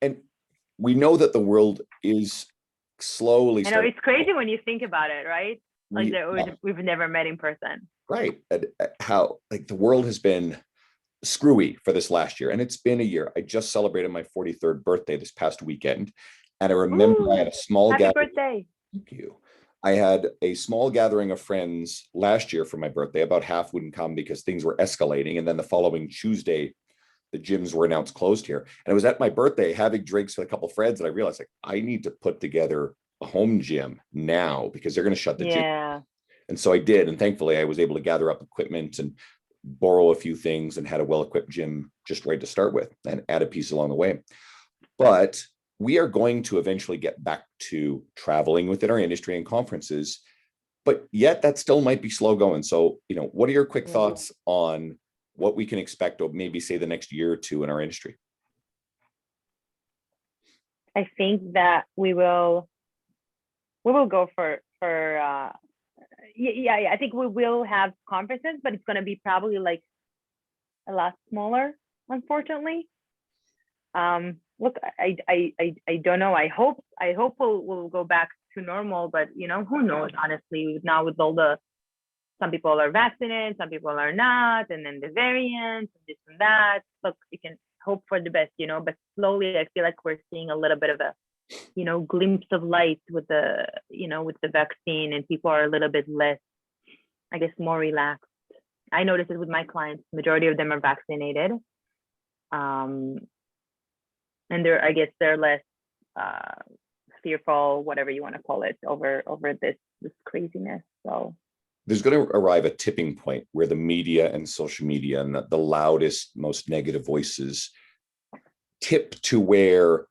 and we know that the world is slowly. I know, it's crazy when you think about it, right? Like we've never met in person. Right. And how like the world has been screwy for this last year, and it's been a year. I just celebrated my 43rd birthday this past weekend, and I remember I had a small happy birthday. Thank you. I had a small gathering of friends last year for my birthday. About half wouldn't come because things were escalating, and then the following Tuesday the gyms were announced closed here, and it was at my birthday having drinks with a couple of friends that I realized, like, I need to put together a home gym now because they're going to shut the gym. And so I did, and thankfully I was able to gather up equipment and borrow a few things, and had a well-equipped gym just right to start with, and add a piece along the way. But we are going to eventually get back to traveling within our industry and conferences, but yet that still might be slow going. So, what are your quick thoughts on what we can expect of maybe say the next year or two in our industry? I think that we will go for I think we will have conferences, but it's going to be probably like a lot smaller, unfortunately. Look, I don't know. I hope we'll go back to normal, but who knows? Honestly, now with all some people are vaccinated, some people are not, and then the variants and this and that. Look, you can hope for the best, but slowly I feel like we're seeing a little bit of a glimpse of light with the vaccine, and people are a little bit less, I guess, more relaxed. I notice it with my clients. Majority of them are vaccinated. And they're less fearful, whatever you want to call it, over this craziness. So there's going to arrive a tipping point where the media and social media and the loudest, most negative voices tip to where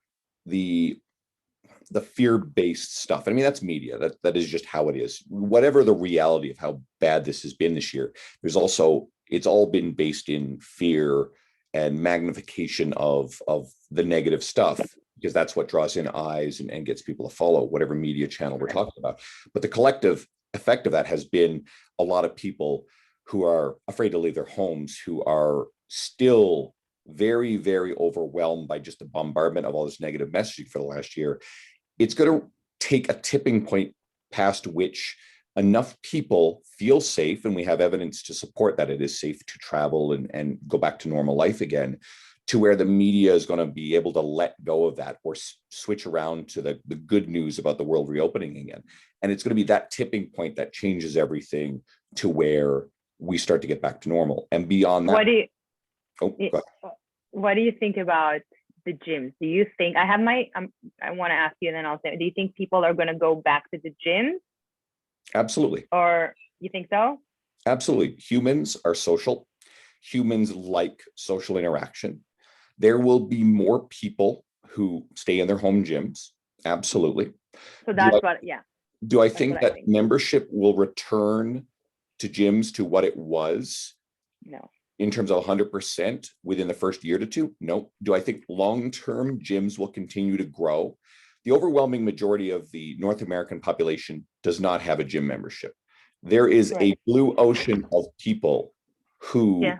the fear-based stuff. I mean, that's media. That is just how it is. Whatever the reality of how bad this has been this year, it's all been based in fear and magnification of the negative stuff, because that's what draws in eyes and gets people to follow whatever media channel we're talking about. But the collective effect of that has been a lot of people who are afraid to leave their homes, who are still very, very overwhelmed by just the bombardment of all this negative messaging for the last year. It's going to take a tipping point past which enough people feel safe, and we have evidence to support that it is safe to travel and go back to normal life again, to where the media is going to be able to let go of that, or switch around to the good news about the world reopening again. And it's going to be that tipping point that changes everything to where we start to get back to normal. And beyond that, what do you think about the gyms? Do you think I want to ask you, and then I'll say, do you think people are going to go back to the gyms? Absolutely. Or you think so? Absolutely. Humans are social. Humans like social interaction. There will be more people who stay in their home gyms. Absolutely. So that's Do I think that membership will return to gyms to what it was? No. In terms of 100% within the first year to two? No. Do I think long-term gyms will continue to grow? The overwhelming majority of the North American population does not have a gym membership. There is Right. a blue ocean of people who Yeah.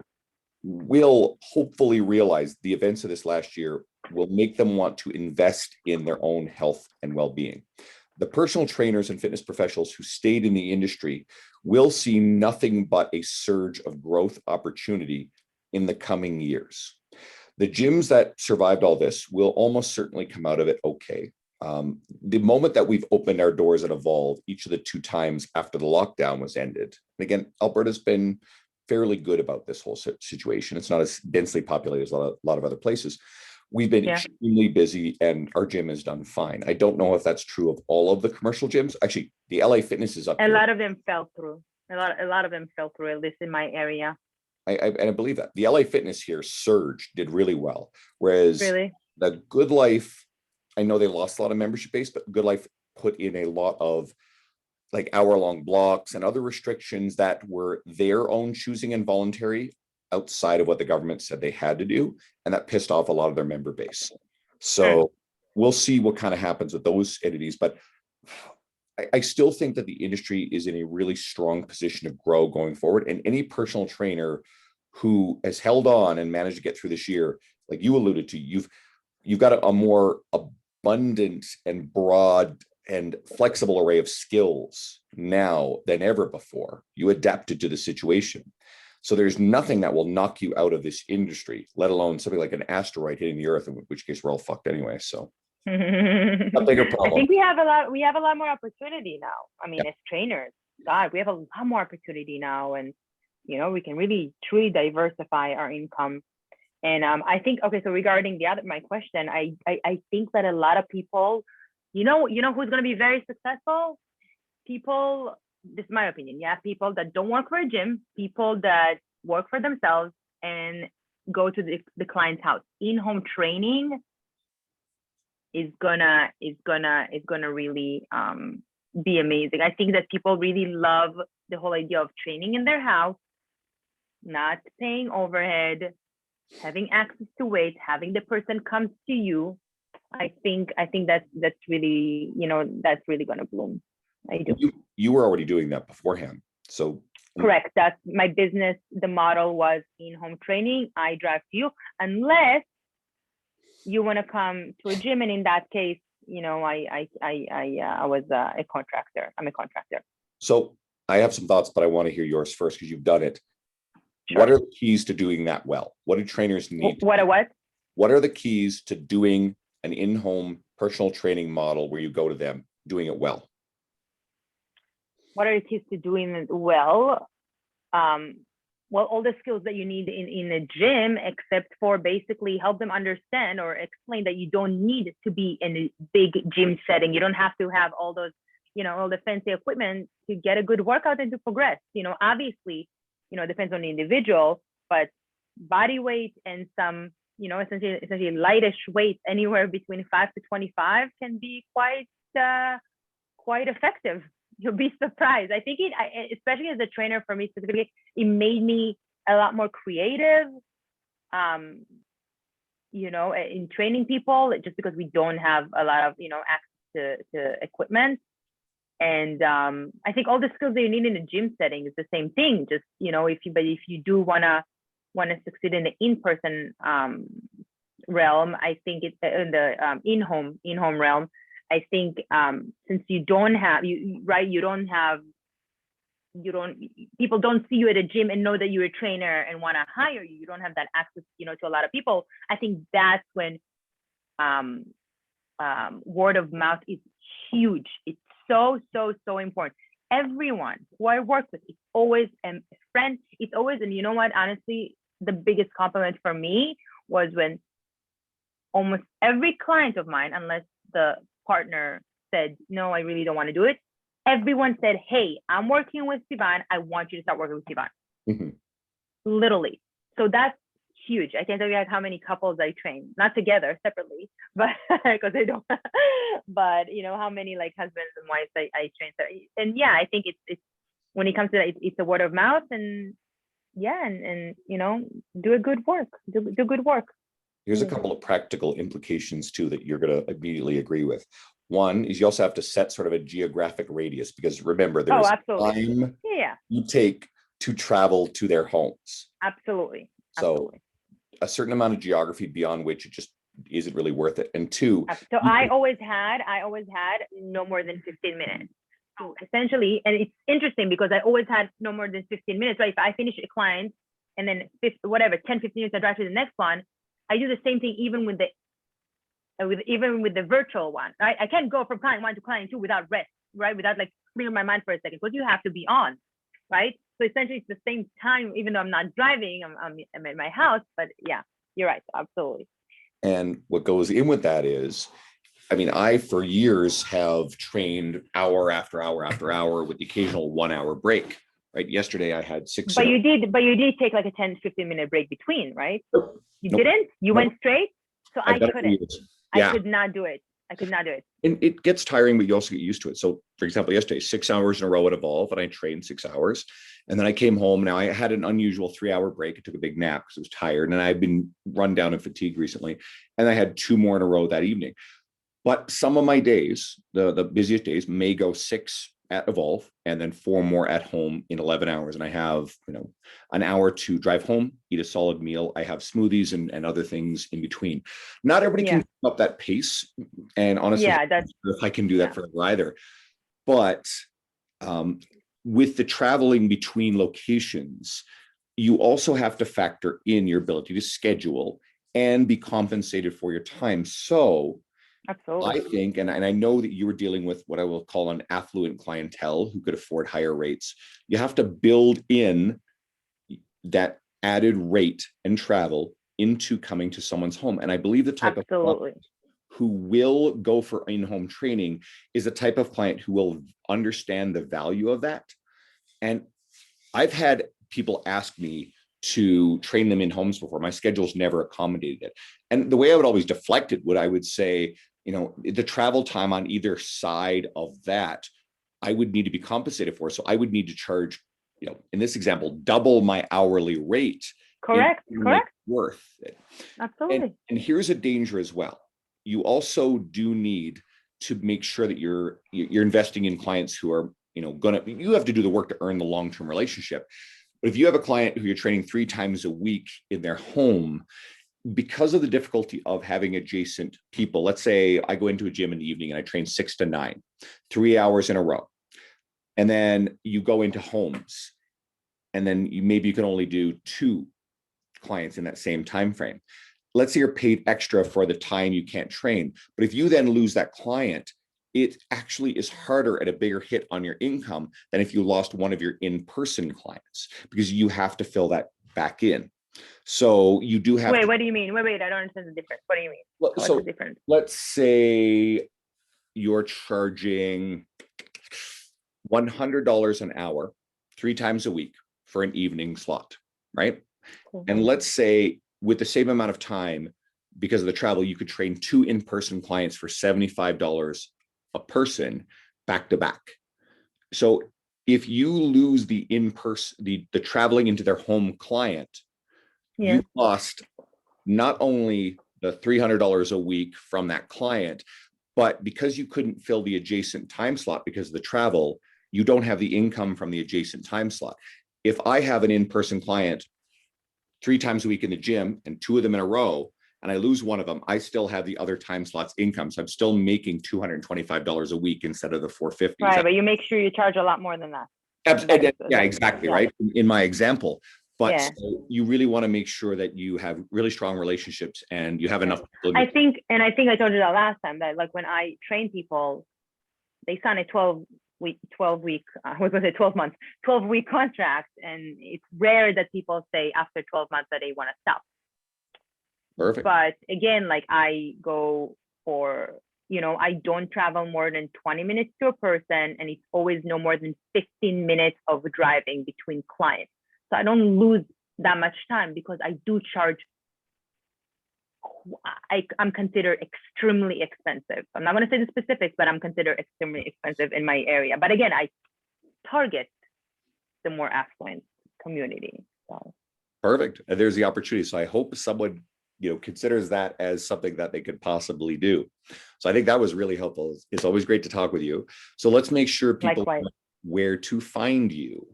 will hopefully realize the events of this last year will make them want to invest in their own health and well-being. The personal trainers and fitness professionals who stayed in the industry will see nothing but a surge of growth opportunity in the coming years. The gyms that survived all this will almost certainly come out of it okay. The moment that we've opened our doors and evolved each of the 2 times after the lockdown was ended, and again, Alberta's been fairly good about this whole situation. It's not as densely populated as a lot of other places. We've been Yeah. extremely busy and our gym has done fine. I don't know if that's true of all of the commercial gyms. Actually, the LA Fitness is up A here. lot of them fell through. A lot of them fell through, at least in my area. And I believe that the LA Fitness here surged, did really well. Whereas Really? the Good Life, I know they lost a lot of membership base, but Good Life put in a lot of like hour-long blocks and other restrictions that were their own choosing and voluntary outside of what the government said they had to do. And that pissed off a lot of their member base. So we'll see what kind of happens with those entities. But I still think that the industry is in a really strong position to grow going forward. And any personal trainer who has held on and managed to get through this year, like you alluded to, you've got a more abundant and broad and flexible array of skills now than ever before. You adapted to the situation. So there's nothing that will knock you out of this industry, let alone something like an asteroid hitting the earth, in which case we're all fucked anyway. So a bigger problem. I think we have a lot more opportunity now. I mean, as trainers, God, we have a lot more opportunity now, and we can really truly diversify our income. And I think, okay, so regarding my question, I think that a lot of people, who's going to be very successful? People, this is my opinion, people that don't work for a gym, people that work for themselves and go to the client's house. In-home training is gonna really be amazing. I think that people really love the whole idea of training in their house, not paying overhead, having access to weight, having the person come to you. I think that's really, that's really gonna bloom. I do. You were already doing that beforehand. So correct. That's my business. The model was in-home training. I drive to you unless you want to come to a gym, and in that case, I was a contractor. I'm a contractor. So I have some thoughts, but I want to hear yours first because you've done it. Sure. What are the keys to doing that well? What do trainers need? What are the keys to doing an in-home personal training model where you go to them doing it well? What are the keys to doing it well? Well, all the skills that you need in a gym, except for basically help them understand or explain that you don't need to be in a big gym setting. You don't have to have all those, all the fancy equipment to get a good workout and to progress. Obviously, it depends on the individual, but body weight and some, essentially lightish weights anywhere between 5 to 25 can be quite effective. You'll be surprised. I think especially as a trainer, for me specifically, it made me a lot more creative, in training people, just because we don't have a lot of, access to equipment. And I think all the skills that you need in a gym setting is the same thing. Just, if you do want to succeed in the in-person realm, I think it's in the in-home realm. I think since you don't have, people don't see you at a gym and know that you're a trainer and want to hire you. You don't have that access, to a lot of people. I think that's when word of mouth is huge. It's so important. Everyone who I work with is always a friend. It's always, and you know what, honestly, the biggest compliment for me was when almost every client of mine, unless the partner said, no, I really don't want to do it, everyone said, hey, I'm working with Sivan. I want you to start working with Sivan. Mm-hmm. Literally. So that's huge. I can't tell you how many couples I train, not together, separately, but because they don't, but how many like husbands and wives I train. So, and yeah, I think it's when it comes to that, it's a word of mouth, and and do a good work, do good work. Here's a couple of practical implications too that you're going to immediately agree with. One is you also have to set sort of a geographic radius, because remember, Oh, there's absolutely. time Yeah, you take to travel to their homes. absolutely. So Absolutely. a certain amount of geography beyond which it just isn't really worth it. And two, So I always had no more than 15 minutes. So essentially, and it's interesting because I always had no more than 15 minutes, right? If I finish a client and then 10, 15 minutes, I drive to the next one, I do the same thing even with the virtual one, right? I can't go from client one to client two without rest, right? Without like clearing my mind for a second, because you have to be on, right? So essentially it's the same time, even though I'm not driving, I'm in my house, but yeah, you're right, absolutely. and what goes in with that is, I mean, I for years have trained hour after hour after hour with the occasional 1 hour break. Right. Yesterday I had six. But you did take like a 10, 15-minute break between, right? Nope. You Nope. didn't? You Nope. went straight? So I I've done it for couldn't. years. I Yeah. could not do it. I could not do it. And it gets tiring, but you also get used to it. So, for example, yesterday, 6 hours in a row at Evolve, and I trained 6 hours. And then I came home. Now I had an unusual 3 hour break. I took a big nap because I was tired, and I've been run down and fatigued recently. And I had 2 more in a row that evening. But some of my days, the busiest days, may go 6 at Evolve and then 4 more at home in 11 hours. And I have, an hour to drive home, eat a solid meal. I have smoothies and other things in between. Not everybody can keep up that pace. And honestly, Yeah, that's if I can do that forever either. But with the traveling between locations, you also have to factor in your ability to schedule and be compensated for your time. So absolutely. I think, and I know that you were dealing with what I will call an affluent clientele who could afford higher rates. You have to build in that added rate and travel into coming to someone's home. And I believe the type of client who will go for in-home training is a type of client who will understand the value of that. And I've had people ask me to train them in homes before. My schedule's never accommodated it. And the way I would always deflect it, I would say, the travel time on either side of that, I would need to be compensated for. So I would need to charge, in this example, double my hourly rate. Correct. Worth it. Absolutely. And here's a danger as well. You also do need to make sure that you're investing in clients who are, you have to do the work to earn the long-term relationship. But if you have a client who you're training 3 times a week in their home, because of the difficulty of having adjacent people, let's say I go into a gym in the evening and I train 6 to 9, 3 hours in a row. And then you go into homes and then maybe you can only do 2 clients in that same time frame. Let's say you're paid extra for the time you can't train. But if you then lose that client, it actually is harder at a bigger hit on your income than if you lost one of your in-person clients, because you have to fill that back in. So you do have. Wait, what do you mean? Wait, I don't understand the difference. What do you mean? What's the difference? Let's say you're charging $100 an hour 3 times a week for an evening slot, right? Cool. And let's say with the same amount of time, because of the travel, you could train 2 in-person clients for $75 a person back to back. So if you lose the in-person, the traveling into their home client, you lost not only the $300 a week from that client, but because you couldn't fill the adjacent time slot because of the travel, you don't have the income from the adjacent time slot. If I have an in-person client 3 times a week in the gym and 2 of them in a row, and I lose one of them, I still have the other time slots income. So I'm still making $225 a week instead of the $450. Right, but you make sure you charge a lot more than that. Yeah, exactly. Yeah. Right. In my example. But so you really want to make sure that you have really strong relationships and you have enough people. I think I told you that last time, that like when I train people, they sign a 12-week, I was going to say 12-week contract. And it's rare that people say after 12 months that they want to stop. Perfect. But again, like I go for, I don't travel more than 20 minutes to a person, and it's always no more than 15 minutes of driving between clients. So I don't lose that much time because I do charge, I'm considered extremely expensive. I'm not going to say the specifics, but I'm considered extremely expensive in my area. But again, I target the more affluent community. So. Perfect. There's the opportunity. So I hope someone considers that as something that they could possibly do. So I think that was really helpful. It's always great to talk with you. So let's make sure people Likewise. know where to find you.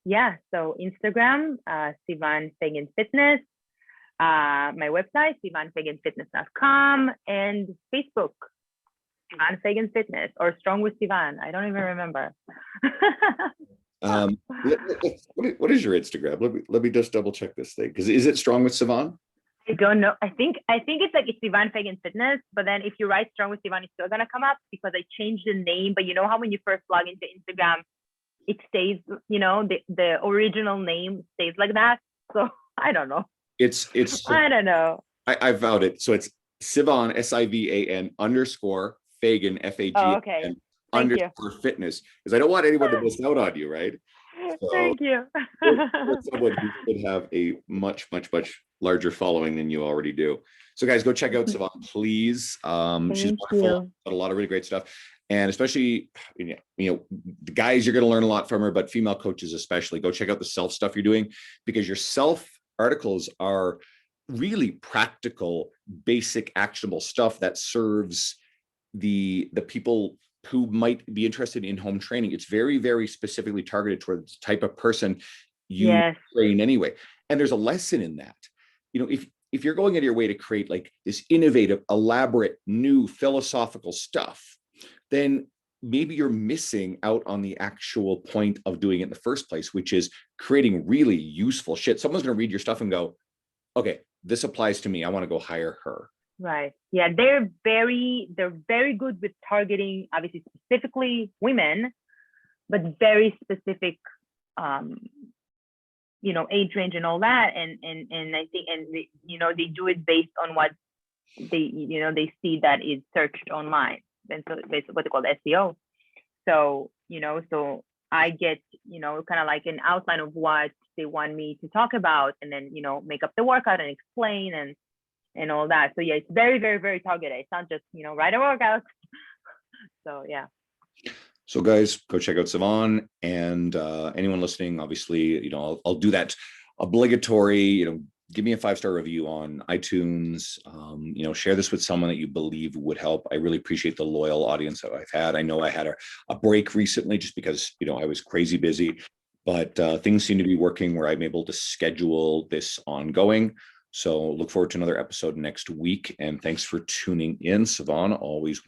Yeah, so Instagram, Sivan Fagan Fitness, my website, sivanfaganfitness.com, and Facebook, Sivan Fagan Fitness, or Strong with Sivan. I don't even remember. What is your Instagram? Let me just double check this thing, because is it Strong with Sivan? I don't know. I think it's like it's Sivan Fagan Fitness, but then if you write Strong with Sivan, it's still gonna come up because I changed the name. But you know how when you first log into Instagram, it stays, the original name stays like that. So I don't know. It's I don't know. I found it. So it's Sivan, SIVAN _Fagan, Oh, okay. FAGAN Thank you. _ fitness, because I don't want anyone to miss out on you, right? So Thank you. for someone who could have a much larger following than you already do. So guys, go check out Sivan, please. She's Thank wonderful, got a lot of really great stuff. And especially, the guys, you're going to learn a lot from her, but female coaches especially, go check out the self stuff you're doing, because your self articles are really practical, basic, actionable stuff that serves the people who might be interested in home training. It's very specifically targeted towards the type of person you Yes. train anyway. And there's a lesson in that. If you're going out of your way to create like this innovative, elaborate, new philosophical stuff, then maybe you're missing out on the actual point of doing it in the first place, which is creating really useful shit. Someone's going to read your stuff and go, okay, this applies to me. I want to go hire her. Right. Yeah, they're very good with targeting, obviously specifically women, but very specific, age range and all that. And I think, they do it based on what they see that is searched online. And so it's what they call SEO. So, so I get, kind of like an outline of what they want me to talk about, and then, make up the workout and explain and all that. So yeah, it's very targeted. It's not just, write a workout. So yeah. So guys, go check out Sivan, and anyone listening, obviously, I'll do that obligatory, give me a 5-star review on iTunes, share this with someone that you believe would help. I really appreciate the loyal audience that I've had. I know I had a break recently just because, I was crazy busy, but things seem to be working where I'm able to schedule this ongoing. So look forward to another episode next week. And thanks for tuning in. Sivan, always